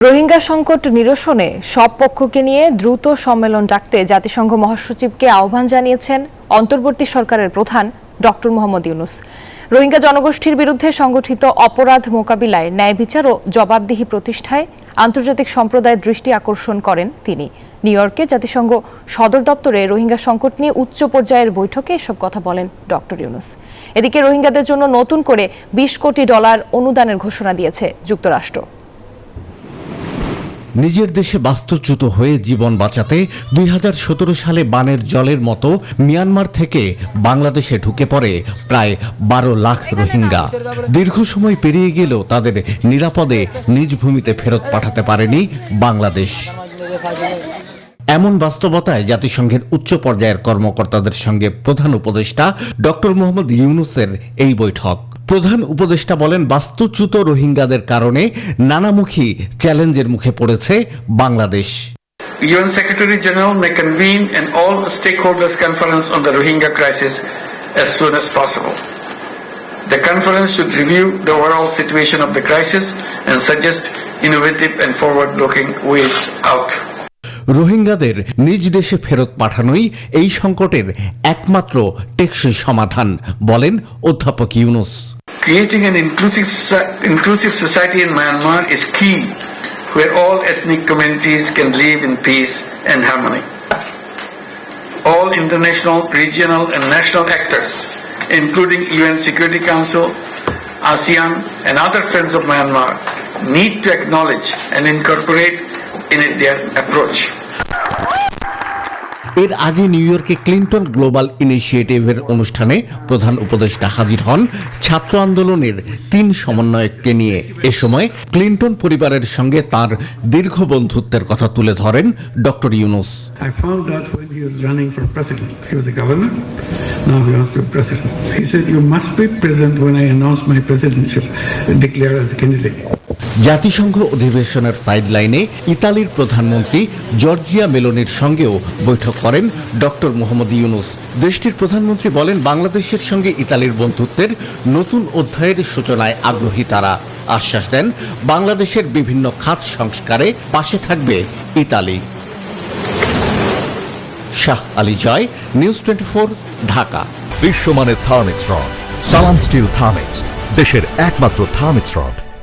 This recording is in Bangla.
রোহিঙ্গা সংকট নিরসনে সব পক্ষকে নিয়ে দ্রুত সম্মেলন ডাকতে জাতিসংঘ মহাসচিবকে আহ্বান জানিয়েছেন অন্তর্বর্তী সরকারের প্রধান ডক্টর মোহাম্মদ ইউনূস। রোহিঙ্গা জনগোষ্ঠীর বিরুদ্ধে সংগঠিত অপরাধ মোকাবিলায় ন্যায় বিচার ও জবাবদিহি প্রতিষ্ঠায় আন্তর্জাতিক সম্প্রদায়ের দৃষ্টি আকর্ষণ করেন তিনি। নিউ ইয়র্কে জাতিসংঘ সদর দপ্তরে রোহিঙ্গা সংকট নিয়ে উচ্চ পর্যায়ের বৈঠকে এসব কথা বলেন ডক্টর ইউনূস। এদিকে রোহিঙ্গাদের জন্য নতুন করে $20 কোটি অনুদানের ঘোষণা দিয়েছে যুক্তরাষ্ট্র। নিজের দেশে বাস্তুচ্যুত হয়ে জীবন বাঁচাতে 2017 সালে বানের জলের মতো মিয়ানমার থেকে বাংলাদেশে ঢুকে পড়ে প্রায় 12 লাখ রোহিঙ্গা। দীর্ঘ সময় পেরিয়ে গেলেও তাদের নিরাপদে নিজ ভূমিতে ফেরত পাঠাতে পারেনি বাংলাদেশ। এমন বাস্তবতায় জাতিসংঘের উচ্চ পর্যায়ের কর্মকর্তাদের সঙ্গে প্রধান উপদেষ্টা ডক্টর মোহাম্মদ ইউনূসের এই বৈঠক। প্রধান উপদেষ্টা বলেন, বাস্তুচ্যুত রোহিঙ্গাদের কারণে নানামুখী চ্যালেঞ্জের মুখে পড়েছে Bangladesh. UN Secretary General may convene an all-stakeholders conference on the Rohingya crisis as soon as possible. The conference should review the overall situation of the crisis and suggest innovative and forward-looking ways out. রোহিঙ্গাদের নিজ দেশে ফেরত পাঠানোই এই সংকটের একমাত্র টেকসই সমাধান বলেন অধ্যাপক Yunus. Creating an inclusive society in Myanmar is key, where all ethnic communities can live in peace and harmony. All international, regional and national actors, including UN Security Council, ASEAN and other friends of Myanmar, need to acknowledge and incorporate in their approach. এর আগে নিউ ইয়র্কে ক্লিন্টন গ্লোবাল ইনিশিয়েটিভের অনুষ্ঠানে প্রধান উপদেষ্টা হাজির হন ছাত্র আন্দোলনের 3 সমন্বয়ককে নিয়ে। এ সময় ক্লিন্টন পরিবারের সঙ্গে তার দীর্ঘ বন্ধুত্বের কথা তুলে ধরেন doctor Yunus. I found out when he was running for president. He was a governor. Now he wants to be president. He said, "You must be present when I announce my presidentship and declare as a candidate." জাতিসংঘ অধিবেশনের সাইডলাইনে ইতালির প্রধানমন্ত্রী জর্জিয়া মেলোনির সঙ্গেও বৈঠক করেন ডক্টর মোহাম্মদ ইউনূস। দেশটির প্রধানমন্ত্রী বলেন, বাংলাদেশের সঙ্গে ইতালির বন্ধুত্বের নতুন অধ্যায়ের সূচনায় আগ্রহী তারা। আশ্বাস দেন, বাংলাদেশের বিভিন্ন খাত সংস্কারে পাশে থাকবে ইতালি। শাহ আলী জয়, নিউজ 24, ঢাকা। বিশ্বমানের থার্মিক্স রড, সালাম স্টিল থার্মিক্স, দেশের একমাত্র থার্মিক্স রড।